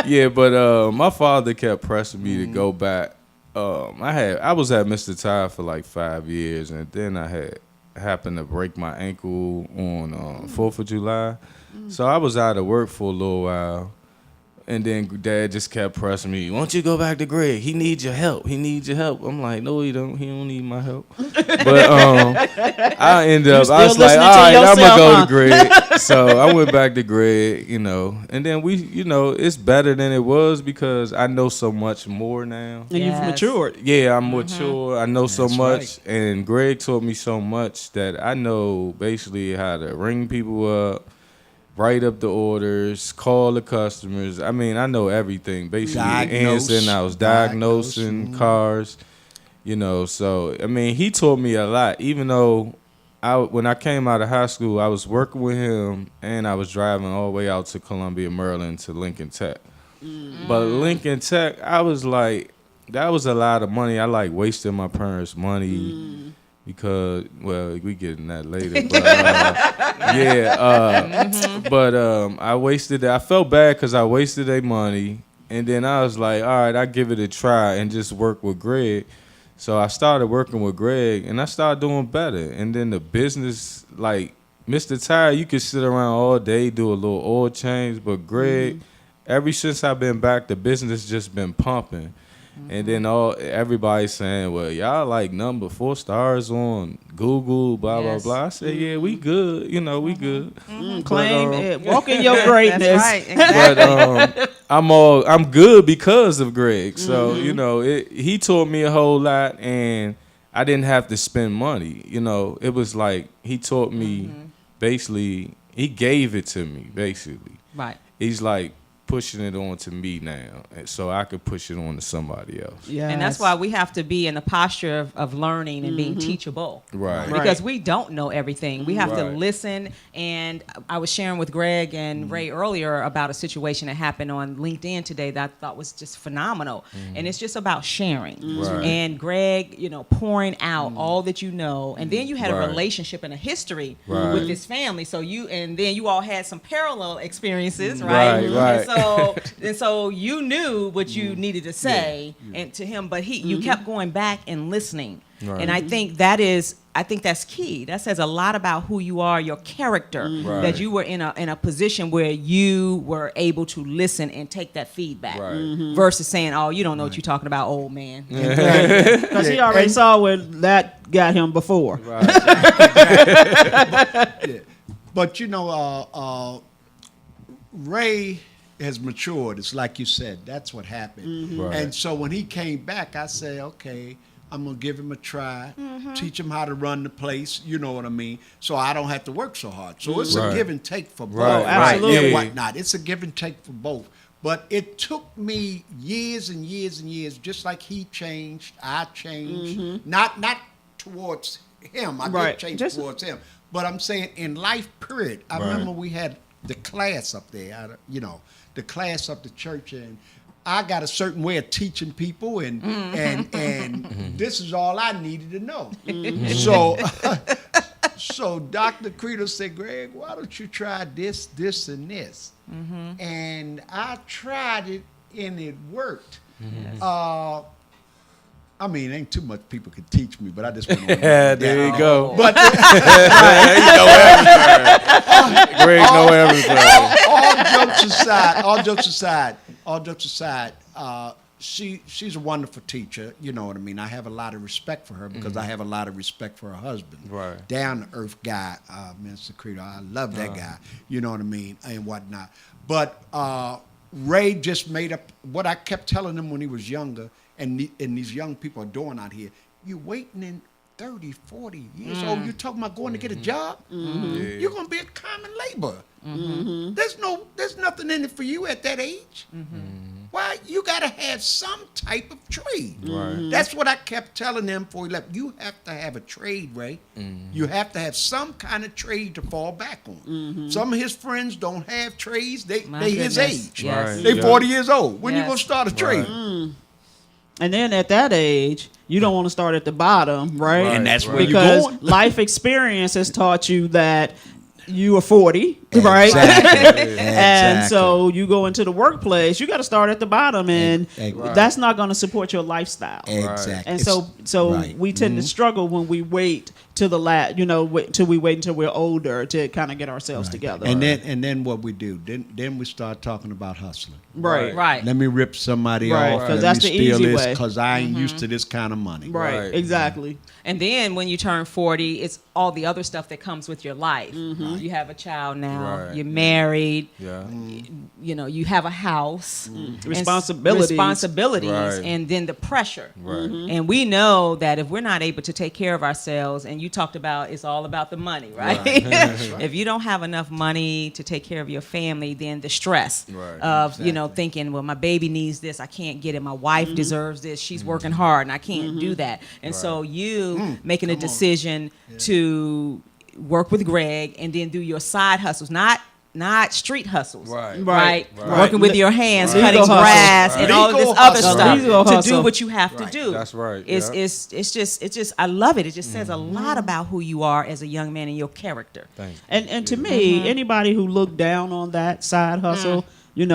Yeah, but my father kept pressing me to go back. I was at Mr. Tire for like 5 years, and then I happened to break my ankle on 4th of July. So I was out of work for a little while. And then Dad just kept pressing me, why don't you go back to Greg? He needs your help. He needs your help. I'm like, no, he don't. He don't need my help. But I ended up, I was like, listening all to right, I'm going to yourself, go huh? to Greg. So I went back to Greg, you know. And then it's better than it was because I know so much more now. And Yes. you've matured. Yeah, I'm mature. I know so That's much. right. And Greg taught me so much that I know basically how to ring people up, write up the orders, call the customers. I mean, I know everything. Basically, Diagnose. ins and outs, diagnosing cars, you know. So, I mean, he taught me a lot. Even though when I came out of high school, I was working with him and I was driving all the way out to Columbia, Maryland to Lincoln Tech. But Lincoln Tech, I was like, that was a lot of money. I like wasting my parents' money. Because, well, we getting that later, but I felt bad because I wasted their money, and then I was like, all right, I give it a try and just work with Greg. So I started working with Greg, and I started doing better. And then the business, like Mr. Tire, you could sit around all day, do a little oil change, but Greg, ever since I've been back, the business just been pumping. And then everybody saying, well, y'all like number 4 stars on Google, blah, Yes. blah, blah. I said, yeah, we good. You know, we good. Claim But, it. Walk in your greatness. That's right. Exactly. But I'm good because of Greg. So, you know, he taught me a whole lot, and I didn't have to spend money. You know, it was like he taught me basically, he gave it to me, basically. Right. He's like pushing it on to me now, and so I could push it on to somebody else. Yes. And that's why we have to be in the posture of learning and being teachable. Right. Because we don't know everything. We have to Right. listen. And I was sharing with Greg and Ray earlier about a situation that happened on LinkedIn today that I thought was just phenomenal. And it's just about sharing. Right. And Greg, you know, pouring out all that you know. And then you had a Right. relationship and a history Right. with this family. So then you all had some parallel experiences, right? Right. And so you knew what you needed to say and to him, but you kept going back and listening. Right. And I think that's key. That says a lot about who you are, your character. Right. That you were in a position where you were able to listen and take that feedback, Right. versus saying, "Oh, you don't know what you're talking about, old man." Because he already saw where that got him before. But you know, Ray has matured. It's like you said. That's what happened. Right. And so when he came back, I said, okay, I'm gonna give him a try, teach him how to run the place. You know what I mean? So I don't have to work so hard. So it's Right. a give and take for both, Right. Absolutely. and whatnot. It's a give and take for both. But it took me years and years and years. Just like he changed, I changed. Not towards him. I Right. did change Just- towards him. But I'm saying in life, period. I Right. remember we had the class up there. The class up the church, and I got a certain way of teaching people, and this is all I needed to know. So, so Dr. Credo said, Greg, why don't you try this, this, and this? And I tried it, and it worked. I mean, ain't too much people could teach me, but I just went on. Yeah, there you go. But You know everything. Greg know everything. all jokes aside, she's a wonderful teacher. You know what I mean? I have a lot of respect for her because I have a lot of respect for her husband. Right. Down to earth guy, Mr. Credo. I love that guy. You know what I mean? And whatnot. But Ray just made up what I kept telling him when he was younger, and these young people are doing out here. You waiting in 30, 40 years old. You're talking about going to get a job? You're going to be a common laborer. There's nothing in it for you at that age. Why? You got to have some type of trade. Right. That's what I kept telling them before he left. You have to have a trade, Ray. You have to have some kind of trade to fall back on. Some of his friends don't have trades. They his goodness. age. Yes. Right. They Yeah. 40 years old. When you Yes. going to start a trade? And then at that age, you don't want to start at the bottom, right? And that's where you're because going. life experience has taught you that you are 40, right? Exactly. And so you go into the workplace, you got to start at the bottom, and Right. that's not going to support your lifestyle. Exactly. And so right. we tend to struggle when we wait till till we wait until we're older to kind of get ourselves together. And then what we do? Then we start talking about hustling. right. Right. Let me rip somebody Right, off. 'cause Let that's me the steal easy this way. because I ain't used to this kind of money. Right. Right. Exactly. And then when you turn 40, it's all the other stuff that comes with your life. You have a child now. Right. You're married. Yeah. You know, you have a house. And Responsibilities. responsibilities, Right. and then the pressure. Right. And we know that if we're not able to take care of ourselves, and you talked about it's all about the money, right? If you don't have enough money to take care of your family, then the stress Right. of, thinking, well, my baby needs this, I can't get it. My wife deserves this, she's working hard, and I can't do that. And so you making a decision to work with Greg and then do your side hustles, not street hustles, Right. Right. Working with your hands, Right. cutting Legal grass, hustle. and all of this Legal other hustle. stuff Legal to do hustle. what you have to do. That's right. It's Yeah. it's just I love it. It just says a lot about who you are as a young man and your character. Thank you. And to me, anybody who looked down on that side hustle,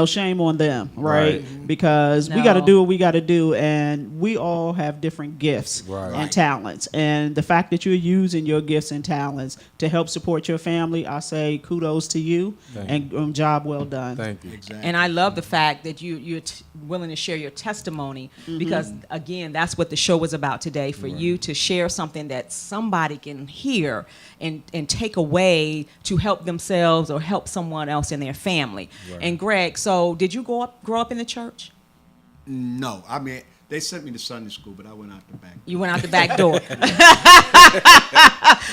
shame on them, right? Right. Because we got to do what we got to do, and we all have different gifts and talents. And the fact that you're using your gifts and talents to help support your family, I say kudos to you, and job well done. Thank you. Exactly. And I love the fact that you're willing to share your testimony, because again, that's what the show was about today, for you to share something that somebody can hear and take away to help themselves or help someone else in their family. Right. And Greg, so did you grow up in the church? No, I mean, they sent me to Sunday school, but I went out the back. You went out the back door.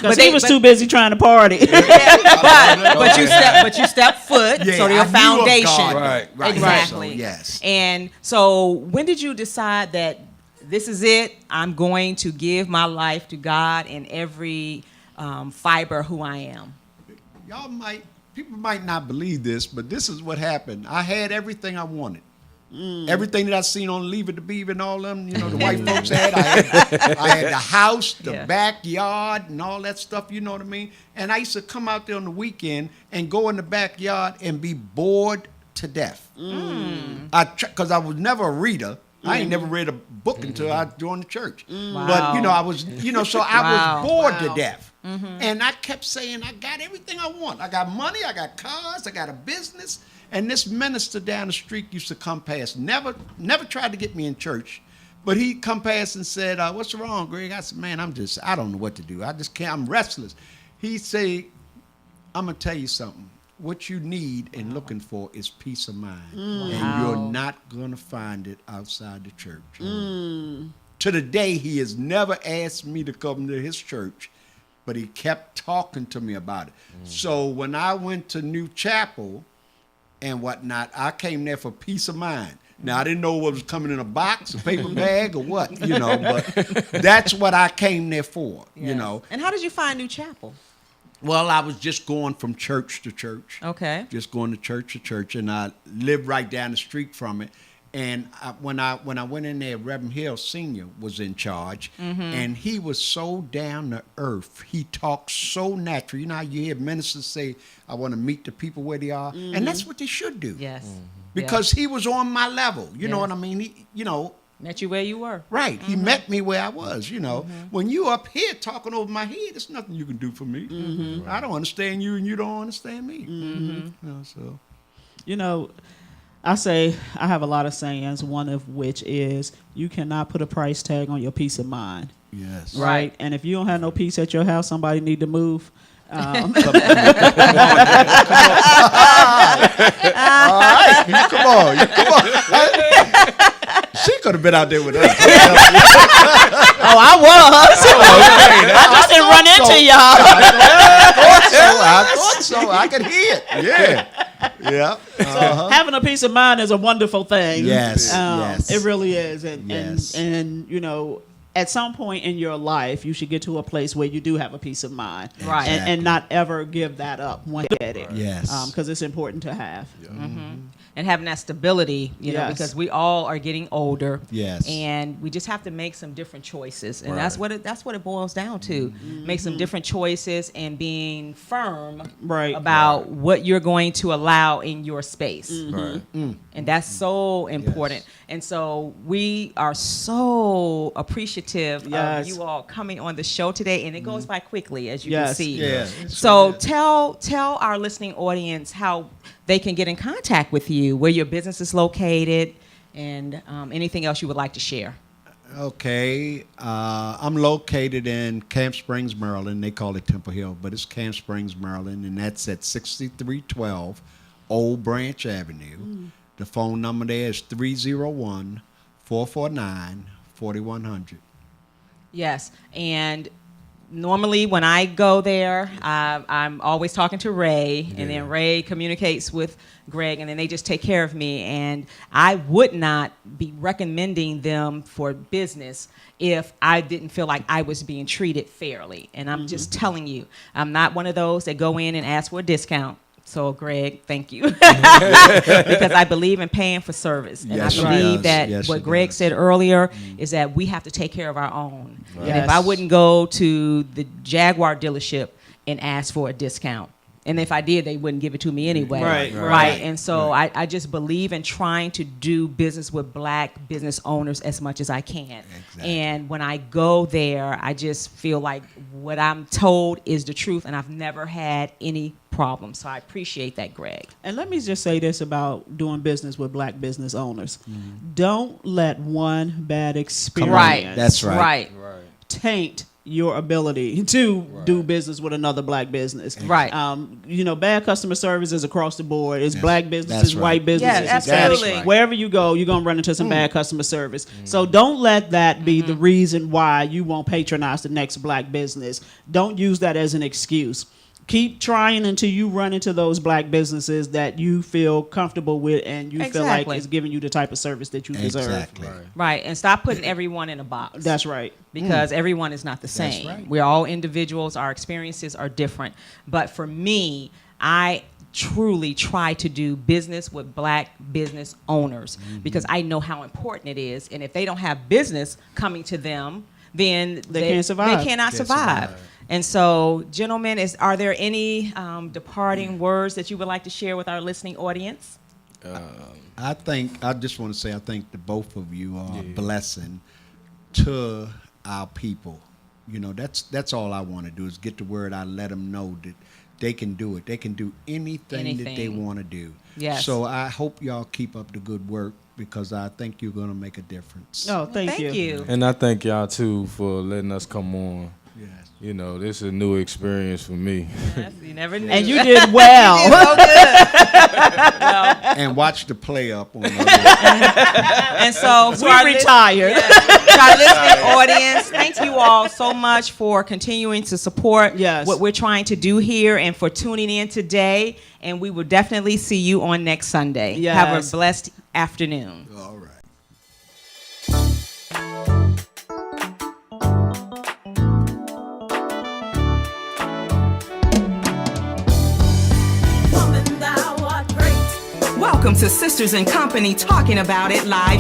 Because he was too busy trying to party. but you stepped foot, Yeah, so your I knew of foundation. God. Right. Exactly. So, yes. And so when did you decide that this is it? I'm going to give my life to God in every fiber who I am. People might not believe this, but this is what happened. I had everything I wanted. Everything that I seen on Leave It to Beaver and all them, the white folks had. I had the house, the backyard, and all that stuff, you know what I mean? And I used to come out there on the weekend and go in the backyard and be bored to death. Because I was never a reader. I ain't never read a book until I joined the church. Wow. But, I was, so I Wow. was bored to death. And I kept saying, I got everything I want. I got money, I got cars, I got a business. And this minister down the street used to come past, never tried to get me in church. But he'd come past and said, what's wrong, Greg? I said, man, I don't know what to do. I just can't, I'm restless. He'd say, I'm going to tell you something. What you need and looking for is peace of mind. And you're not going to find it outside the church. To the day, he has never asked me to come to his church, but he kept talking to me about it. So when I went to New Chapel and whatnot, I came there for peace of mind. Now, I didn't know what was coming in a box, a paper bag, or what, but that's what I came there for, Yes. And how did you find New Chapel? Well, I was just going from church to church. Okay. Just going to church, and I lived right down the street from it. And when I went in there, Reverend Hill Sr. was in charge, and he was so down to earth. He talked so natural. You know how you hear ministers say, I want to meet the people where they are? And that's what they should do. Yes. Because he was on my level. You know Yes. what I mean? Met you where you were. Right. He met me where I was, When you up here talking over my head, there's nothing you can do for me. I don't understand you and you don't understand me. So. I say I have a lot of sayings, one of which is you cannot put a price tag on your peace of mind. Yes. Right. And if you don't have no peace at your house, somebody need to move. All right. Come on. She could have been out there with us. I was. I just didn't run into y'all. I thought so. I could hear it. Yeah. Yeah. So having a peace of mind is a wonderful thing. Yes. Yes. It really is. And, Yes. and at some point in your life, you should get to a place where you do have a peace of mind. Right. And not ever give that up when you get it. Yes. Because it's important to have. And having that stability, Yes. because we all are getting older. Yes. And we just have to make some different choices. And that's what it boils down to. Make some different choices and being firm about what you're going to allow in your space. Right. And that's so important. Yes. And so we are so appreciative Yes. of you all coming on the show today. And it goes by quickly, as you can Yes. see. Yeah. So tell our listening audience how they can get in contact with you, where your business is located, and anything else you would like to share. Okay. I'm located in Camp Springs, Maryland. They call it Temple Hill, but it's Camp Springs, Maryland, and that's at 6312 Old Branch Avenue. The phone number there is 301-449-4100. Yes, and normally when I go there, I'm always talking to Ray, and then Ray communicates with Greg, and then they just take care of me. And I would not be recommending them for business if I didn't feel like I was being treated fairly. And I'm just telling you, I'm not one of those that go in and ask for a discount. So, Greg, thank you. Because I believe in paying for service. And Yes, I it believe does. that Yes, what it Greg does. said earlier is that we have to take care of our own. And if Yes. I wouldn't go to the Jaguar dealership and ask for a discount, And if I did, they wouldn't give it to me anyway. Right. And so I just believe in trying to do business with Black business owners as much as I can. Exactly. And when I go there, I just feel like what I'm told is the truth, and I've never had any problems. So I appreciate that, Greg. And let me just say this about doing business with Black business owners. Don't let one bad experience Right. That's right. taint your ability to do business with another Black business. Right. Bad customer service is across the board. It's Black businesses, That's right. white businesses, Yeah, Hispanic. absolutely. Wherever you go, you're going to run into some bad customer service. So don't let that be the reason why you won't patronize the next Black business. Don't use that as an excuse. Keep trying until you run into those Black businesses that you feel comfortable with and you feel like Exactly. is giving you the type of service that you deserve. Exactly. Right. And stop putting everyone in a box. That's right. Because everyone is not the same. right. We're all individuals. Our experiences are different. But for me, I truly try to do business with Black business owners because I know how important it is. And if they don't have business coming to them, then They can't survive. They cannot survive. And so, gentlemen, are there any departing words that you would like to share with our listening audience? I just want to say I think the both of you are a blessing to our people. That's all I want to do is get the word out, let them know that they can do it. They can do anything that they want to do. Yes. So I hope y'all keep up the good work because I think you're going to make a difference. Oh, thank you. And I thank y'all too for letting us come on. Yes. This is a new experience for me. Yes, you never knew. And you did well. You did so good. Well, And watch the play up on and so to our retired. to our listening audience, thank you all so much for continuing to support Yes. what we're trying to do here and for tuning in today. And we will definitely see you on next Sunday. Yes. Have a blessed afternoon. All right. Welcome to Sisters in Company Talking About It Live.